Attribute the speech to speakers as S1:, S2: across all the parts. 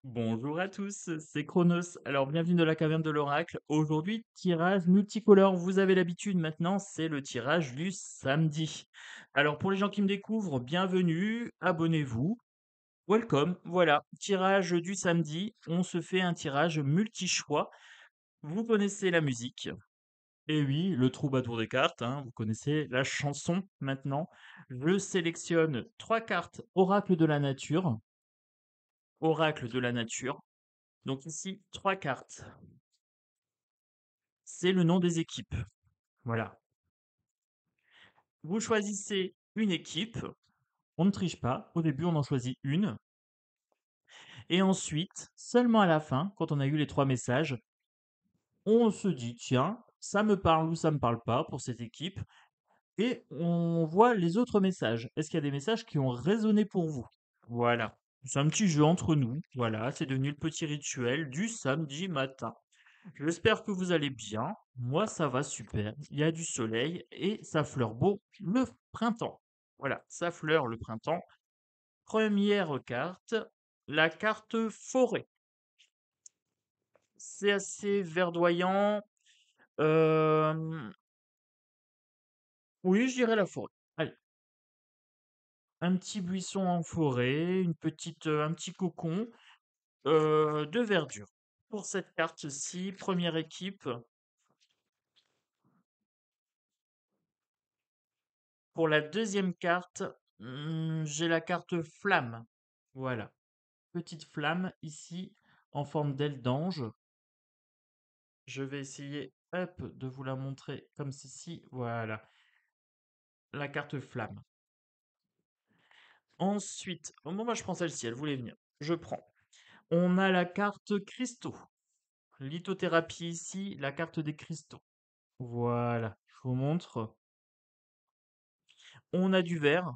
S1: Bonjour à tous, c'est Chronos. Alors, bienvenue dans la caverne de l'oracle. Aujourd'hui, tirage multicolore. Vous avez l'habitude maintenant, c'est le tirage du samedi. Alors, pour les gens qui me découvrent, bienvenue, abonnez-vous, welcome. Voilà, tirage du samedi. On se fait un tirage multi-choix. Vous connaissez la musique. Et oui, le troubadour des cartes, hein, vous connaissez la chanson maintenant. Je sélectionne trois cartes oracle de la nature. Oracle de la nature. Donc ici, 3 cartes. C'est le nom des équipes. Voilà. Vous choisissez une équipe. On ne triche pas. Au début, on en choisit une. Et ensuite, seulement à la fin, quand on a eu les 3 messages, on se dit, tiens, ça me parle ou ça me parle pas pour cette équipe. Et on voit les autres messages. Est-ce qu'il y a des messages qui ont résonné pour vous? Voilà. C'est un petit jeu entre nous. Voilà, c'est devenu le petit rituel du samedi matin. J'espère que vous allez bien. Moi, ça va super. Il y a du soleil et ça fleure beau le printemps. Voilà, ça fleure le printemps. Première carte, la carte forêt. C'est assez verdoyant. Euh, Oui, je dirais la forêt. Allez, un petit buisson en forêt, un petit cocon de verdure. Pour cette carte-ci, première équipe. Pour la deuxième carte, j'ai la carte flamme. Voilà, petite flamme ici en forme d'aile d'ange. Je vais essayer, hop, de vous la montrer comme ceci. Voilà, la carte flamme. Ensuite, au moment où je prends celle-ci, elle voulait venir. Je prends. On a la carte cristaux. Lithothérapie ici, la carte des cristaux. Voilà, je vous montre. On a du vert,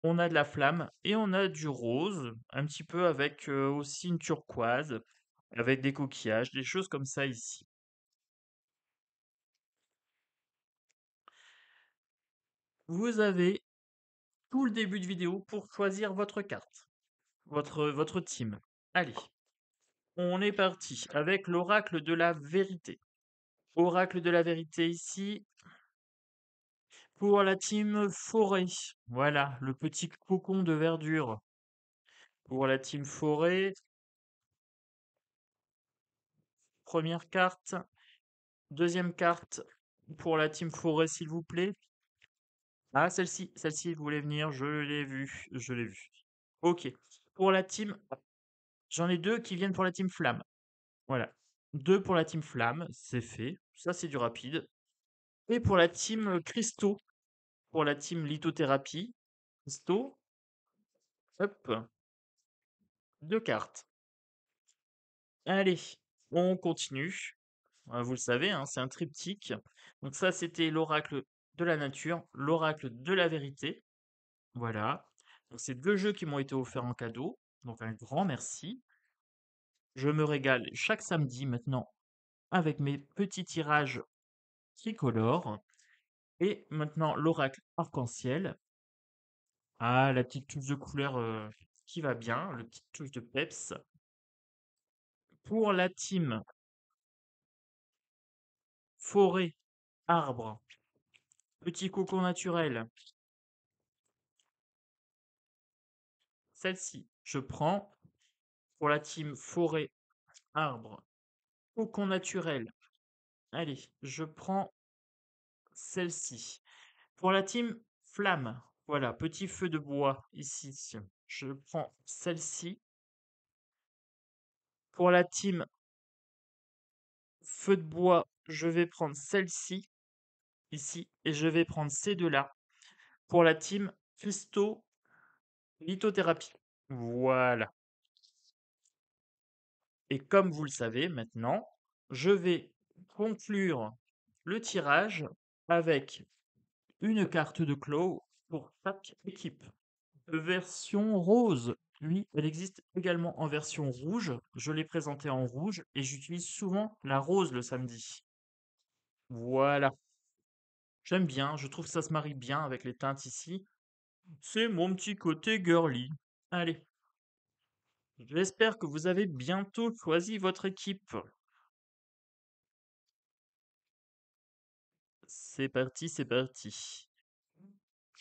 S1: on a de la flamme et on a du rose, un petit peu avec aussi une turquoise, avec des coquillages, des choses comme ça ici. Vous avez tout le début de vidéo pour choisir votre carte, votre team. Allez, on est parti avec l'oracle de la vérité. Oracle de la vérité ici pour la team forêt. Voilà, le petit cocon de verdure. Pour la team forêt, première carte. Deuxième carte pour la team forêt, s'il vous plaît. Ah, celle-ci voulait venir, je l'ai vue. Ok. Pour la team, j'en ai deux qui viennent pour la team flamme. Voilà. Deux pour la team flamme, c'est fait. Ça, c'est du rapide. Et pour la team cristaux, pour la team lithothérapie, cristaux, hop, deux cartes. Allez, on continue. Vous le savez, hein, c'est un triptyque. Donc ça, c'était l'oracle de la nature, l'oracle de la vérité. Voilà. Donc c'est 2 jeux qui m'ont été offerts en cadeau, donc un grand merci. Je me régale chaque samedi maintenant avec mes petits tirages tricolores et maintenant l'oracle arc-en-ciel. Ah, la petite touche de couleur, qui va bien, le petite touche de peps. Pour la team forêt, arbre, petit cocon naturel, celle-ci, je prends. Pour la team forêt, arbre, cocon naturel, allez, je prends celle-ci. Pour la team flamme, voilà, petit feu de bois ici. Je prends celle-ci. Pour la team feu de bois, je vais prendre celle-ci ici et je vais prendre ces deux-là. Pour la team cristaux lithothérapie. Voilà. Et comme vous le savez maintenant, je vais conclure le tirage avec une carte de Claw pour chaque équipe. Version rose. Oui, elle existe également en version rouge. Je l'ai présentée en rouge et j'utilise souvent la rose le samedi. Voilà. J'aime bien, je trouve que ça se marie bien avec les teintes ici. C'est mon petit côté girly. Allez, J'espère que vous avez bientôt choisi votre équipe. C'est parti, c'est parti.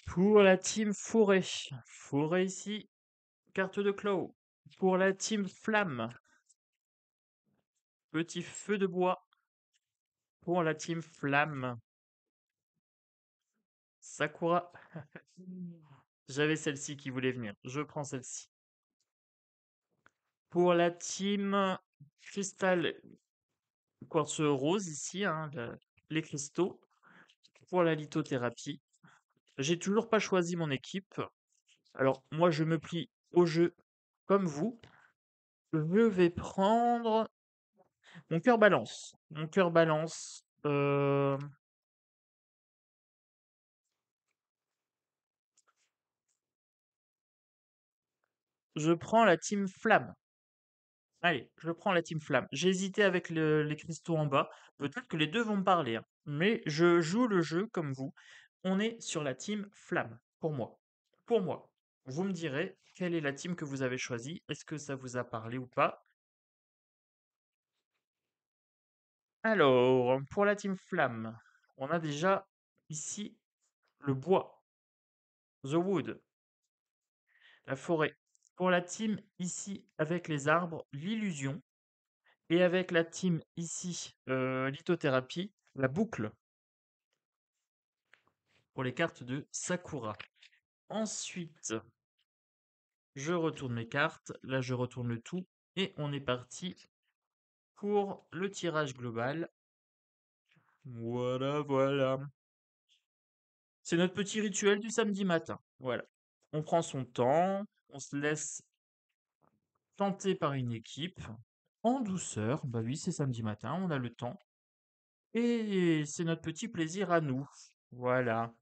S1: Pour la team Forêt. Forêt ici, carte de Claw. Pour la team Flamme. Petit feu de bois. Pour la team Flamme. Sakura. J'avais celle-ci qui voulait venir. Je prends celle-ci. Pour la team Cristal Quartz Rose ici, hein, les cristaux. Pour la lithothérapie. J'ai toujours pas choisi mon équipe. Alors, moi, je me plie au jeu comme vous. Je vais prendre mon cœur balance. Mon cœur balance. Je prends la team flamme. Allez, je prends la team flamme. J'ai hésité avec les cristaux en bas. Peut-être que les deux vont me parler, hein. Mais je joue le jeu comme vous. On est sur la team flamme. Pour moi. Pour moi. Vous me direz quelle est la team que vous avez choisie. Est-ce que ça vous a parlé ou pas? Alors, pour la team flamme, on a déjà ici le bois, the wood, la forêt. Pour la team ici avec les arbres, l'illusion. Et avec la team ici, lithothérapie, la boucle pour les cartes de Sakura. Ensuite, je retourne mes cartes. Là, je retourne le tout. Et on est parti pour le tirage global. Voilà, voilà. C'est notre petit rituel du samedi matin. Voilà. On prend son temps, on se laisse tenter par une équipe en douceur. Bah oui, c'est samedi matin, on a le temps. Et c'est notre petit plaisir à nous. Voilà.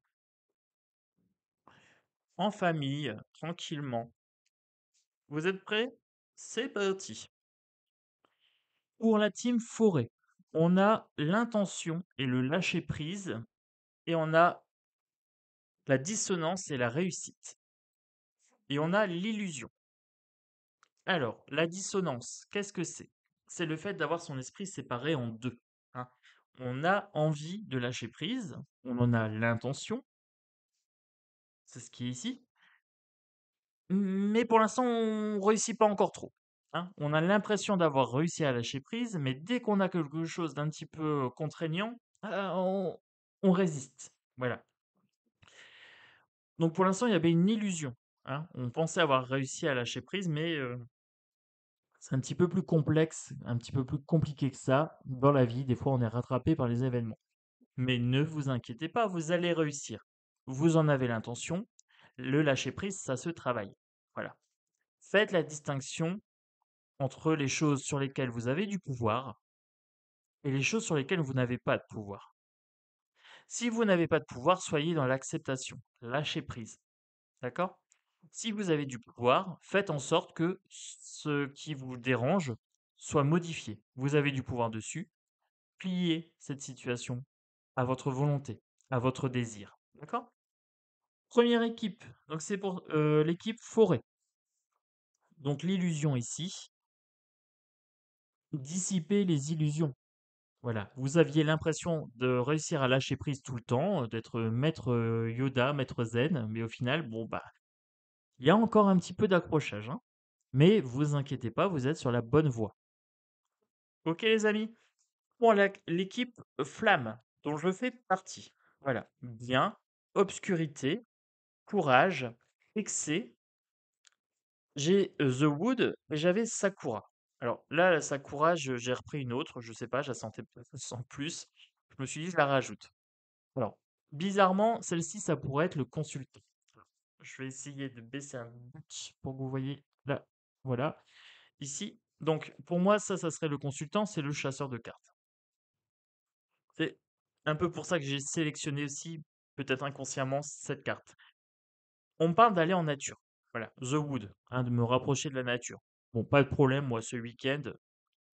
S1: En famille, tranquillement. Vous êtes prêts? C'est parti. Pour la team forêt, on a l'intention et le lâcher prise, et on a la dissonance et la réussite. Et on a l'illusion. Alors, la dissonance, qu'est-ce que c'est? C'est le fait d'avoir son esprit séparé en deux, hein. On a envie de lâcher prise, on en a l'intention, c'est ce qui est ici, mais pour l'instant, on réussit pas encore trop, hein. On a l'impression d'avoir réussi à lâcher prise, mais dès qu'on a quelque chose d'un petit peu contraignant, on résiste. Voilà. Donc pour l'instant, il y avait une illusion, hein. On pensait avoir réussi à lâcher prise, mais c'est un petit peu plus complexe, un petit peu plus compliqué que ça. Dans la vie, des fois, on est rattrapé par les événements. Mais ne vous inquiétez pas, vous allez réussir. Vous en avez l'intention. Le lâcher prise, ça se travaille. Voilà. Faites la distinction entre les choses sur lesquelles vous avez du pouvoir et les choses sur lesquelles vous n'avez pas de pouvoir. Si vous n'avez pas de pouvoir, soyez dans l'acceptation. Lâchez prise. D'accord? Si vous avez du pouvoir, faites en sorte que ce qui vous dérange soit modifié. Vous avez du pouvoir dessus. Pliez cette situation à votre volonté, à votre désir. D'accord? Première équipe, donc c'est pour l'équipe forêt. Donc l'illusion ici, dissiper les illusions. Voilà, vous aviez l'impression de réussir à lâcher prise tout le temps, d'être maître Yoda, maître Zen, mais au final, bon bah, il y a encore un petit peu d'accrochage, hein. Mais vous inquiétez pas, vous êtes sur la bonne voie. Ok les amis? Pour l'équipe flamme, dont je fais partie. Voilà, bien, obscurité, courage, excès. J'ai The Wood, mais j'avais Sakura. Alors là, la Sakura, j'ai repris une autre, je sais pas, je la sentais sans plus. Je me suis dit, je la rajoute. Alors, bizarrement, celle-ci, ça pourrait être le consultant. Je vais essayer de baisser un bout pour que vous voyez là. Voilà, ici. Donc, pour moi, ça serait le consultant, c'est le chasseur de cartes. C'est un peu pour ça que j'ai sélectionné aussi, peut-être inconsciemment, cette carte. On me parle d'aller en nature. Voilà, The Wood, hein, de me rapprocher de la nature. Bon, pas de problème, moi, ce week-end,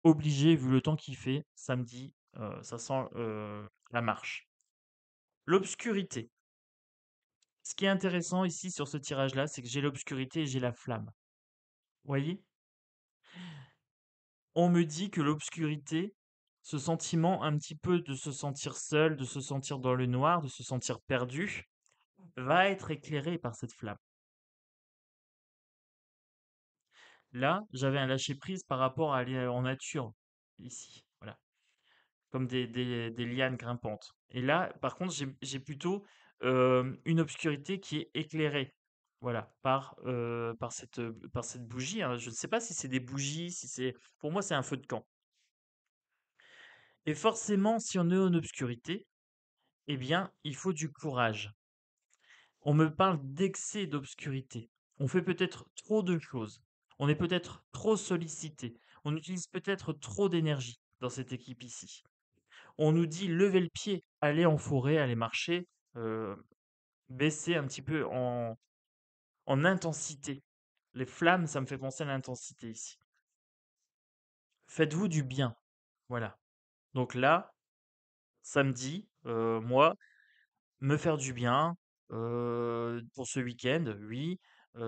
S1: obligé, vu le temps qu'il fait, samedi, ça sent la marche. L'obscurité. Ce qui est intéressant ici sur ce tirage-là, c'est que j'ai l'obscurité et j'ai la flamme. Vous voyez? On me dit que l'obscurité, ce sentiment un petit peu de se sentir seul, de se sentir dans le noir, de se sentir perdu, va être éclairé par cette flamme. Là, j'avais un lâcher prise par rapport à aller en nature, ici, voilà, comme des lianes grimpantes. Et là, par contre, j'ai plutôt une obscurité qui est éclairée, voilà, par cette bougie, hein. Je ne sais pas si c'est des bougies, si c'est, pour moi, c'est un feu de camp. Et forcément, si on est en obscurité, eh bien, il faut du courage. On me parle d'excès d'obscurité. On fait peut-être trop de choses. On est peut-être trop sollicité. On utilise peut-être trop d'énergie dans cette équipe ici. On nous dit lever le pied, aller en forêt, aller marcher, euh, baisser un petit peu en intensité. Les flammes, ça me fait penser à l'intensité ici. Faites-vous du bien. Voilà. Donc là, samedi, moi, me faire du bien, pour ce week-end, oui.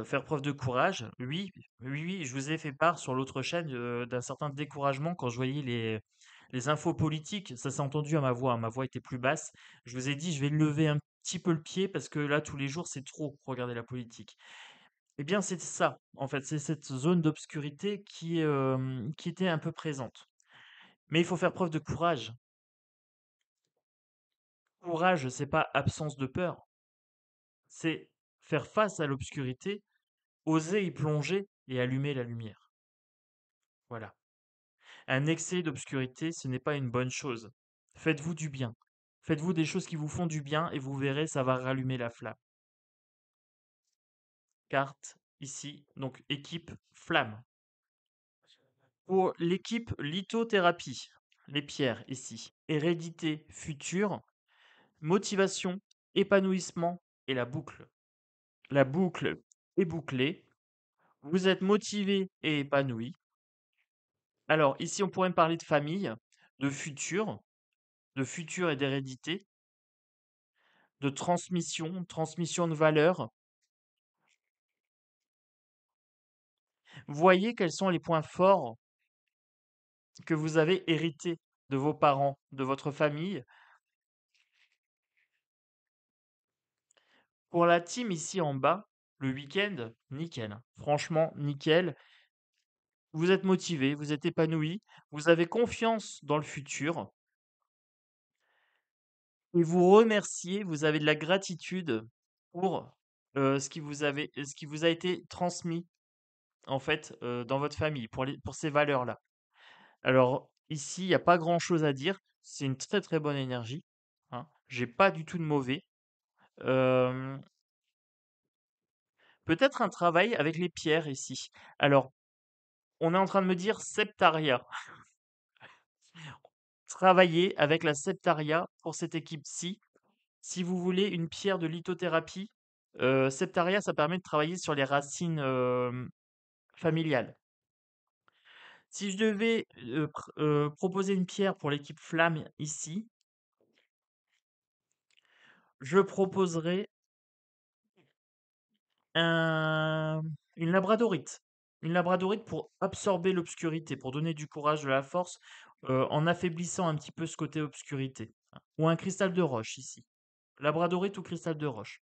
S1: Faire preuve de courage, oui. Oui, oui, je vous ai fait part sur l'autre chaîne, d'un certain découragement quand je voyais les infos politiques. Ça s'est entendu à ma voix était plus basse. Je vous ai dit: «Je vais lever un petit peu le pied parce que là, tous les jours, c'est trop, regarder la politique». Eh bien, c'est ça, en fait, c'est cette zone d'obscurité qui était un peu présente. Mais il faut faire preuve de courage. Courage, c'est pas absence de peur, c'est faire face à l'obscurité. Oser y plonger et allumer la lumière. Voilà. Un excès d'obscurité, ce n'est pas une bonne chose. Faites-vous du bien. Faites-vous des choses qui vous font du bien et vous verrez, ça va rallumer la flamme. Carte ici, donc équipe flamme. Pour l'équipe lithothérapie, les pierres ici. Hérédité future, motivation, épanouissement et la boucle. La boucle est bouclée. Vous êtes motivé et épanoui. Alors, ici, on pourrait me parler de famille, de futur, et d'hérédité, de transmission de valeurs. Voyez quels sont les points forts que vous avez hérités de vos parents, de votre famille. Pour la team ici en bas, le week-end, nickel. Franchement, nickel. Vous êtes motivé, vous êtes épanoui, vous avez confiance dans le futur et vous remerciez, vous avez de la gratitude pour ce qui vous a été transmis en fait, dans votre famille pour ces valeurs-là. Alors ici, il y a pas grand-chose à dire. C'est une très, très bonne énergie, hein. J'ai pas du tout de mauvais. Hem, Peut-être un travail avec les pierres ici. Alors, on est en train de me dire septaria. Travailler avec la septaria pour cette équipe-ci. Si vous voulez une pierre de lithothérapie, septaria, ça permet de travailler sur les racines, familiales. Si je devais, proposer une pierre pour l'équipe flamme ici, je proposerais un une labradorite. Une labradorite pour absorber l'obscurité, pour donner du courage, de la force, en affaiblissant un petit peu ce côté obscurité. Ou un cristal de roche ici. Labradorite ou cristal de roche.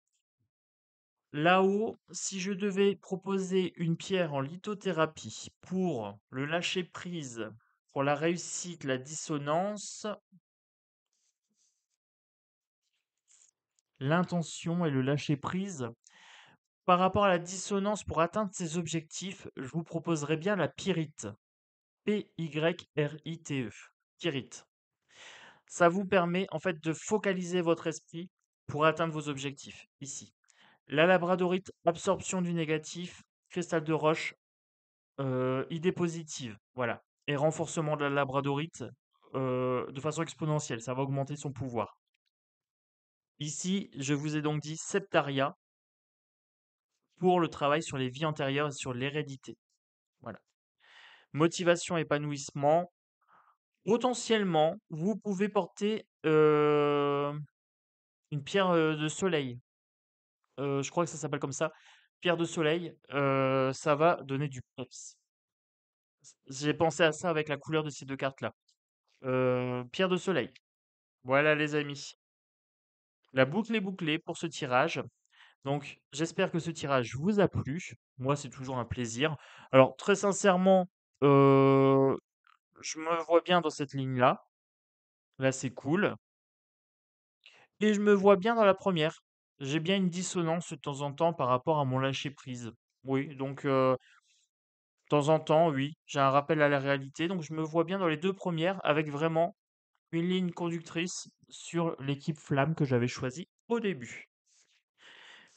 S1: Là-haut, si je devais proposer une pierre en lithothérapie pour le lâcher prise, pour la réussite, la dissonance, l'intention et le lâcher prise. Par rapport à la dissonance pour atteindre ces objectifs, je vous proposerais bien la pyrite. Pyrite. Pyrite. Ça vous permet en fait de focaliser votre esprit pour atteindre vos objectifs. Ici. La labradorite, absorption du négatif. Cristal de roche, idée positive. Voilà. Et renforcement de la labradorite de façon exponentielle. Ça va augmenter son pouvoir. Ici, je vous ai donc dit septaria pour le travail sur les vies antérieures et sur l'hérédité. Voilà. Motivation, épanouissement. Potentiellement, vous pouvez porter, une pierre, de soleil. Je crois que ça s'appelle comme ça. Pierre de soleil, ça va donner du peps. J'ai pensé à ça avec la couleur de ces 2 cartes-là. Pierre de soleil. Voilà les amis. La boucle est bouclée pour ce tirage. Donc j'espère que ce tirage vous a plu. Moi, c'est toujours un plaisir. Alors très sincèrement, heu, je me vois bien dans cette ligne-là. Là, c'est cool et je me vois bien dans la première. J'ai bien une dissonance de temps en temps par rapport à mon lâcher prise. Oui, donc de temps en temps, oui, j'ai un rappel à la réalité, donc je me vois bien dans les 2 premières avec vraiment une ligne conductrice sur l'équipe flamme que j'avais choisie au début.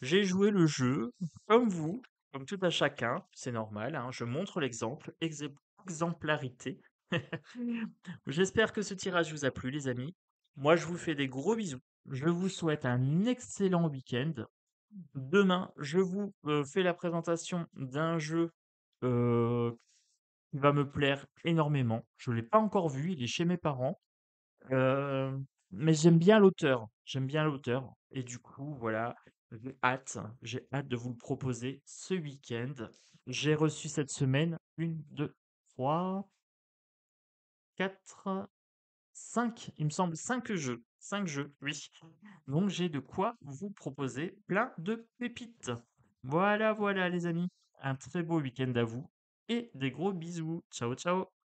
S1: J'ai joué le jeu comme vous, comme tout à chacun, c'est normal, hein, je montre l'exemple, exemplarité. J'espère que ce tirage vous a plu, les amis. Moi, je vous fais des gros bisous. Je vous souhaite un excellent week-end. Demain, je vous fais la présentation d'un jeu euh, qui va me plaire énormément. Je ne l'ai pas encore vu, il est chez mes parents. Mais j'aime bien l'auteur et du coup, voilà, j'ai hâte de vous le proposer ce week-end. J'ai reçu cette semaine 5, il me semble 5 jeux. 5 jeux, oui. Donc j'ai de quoi vous proposer plein de pépites. Voilà, voilà les amis. Un très beau week-end à vous et des gros bisous. Ciao, ciao.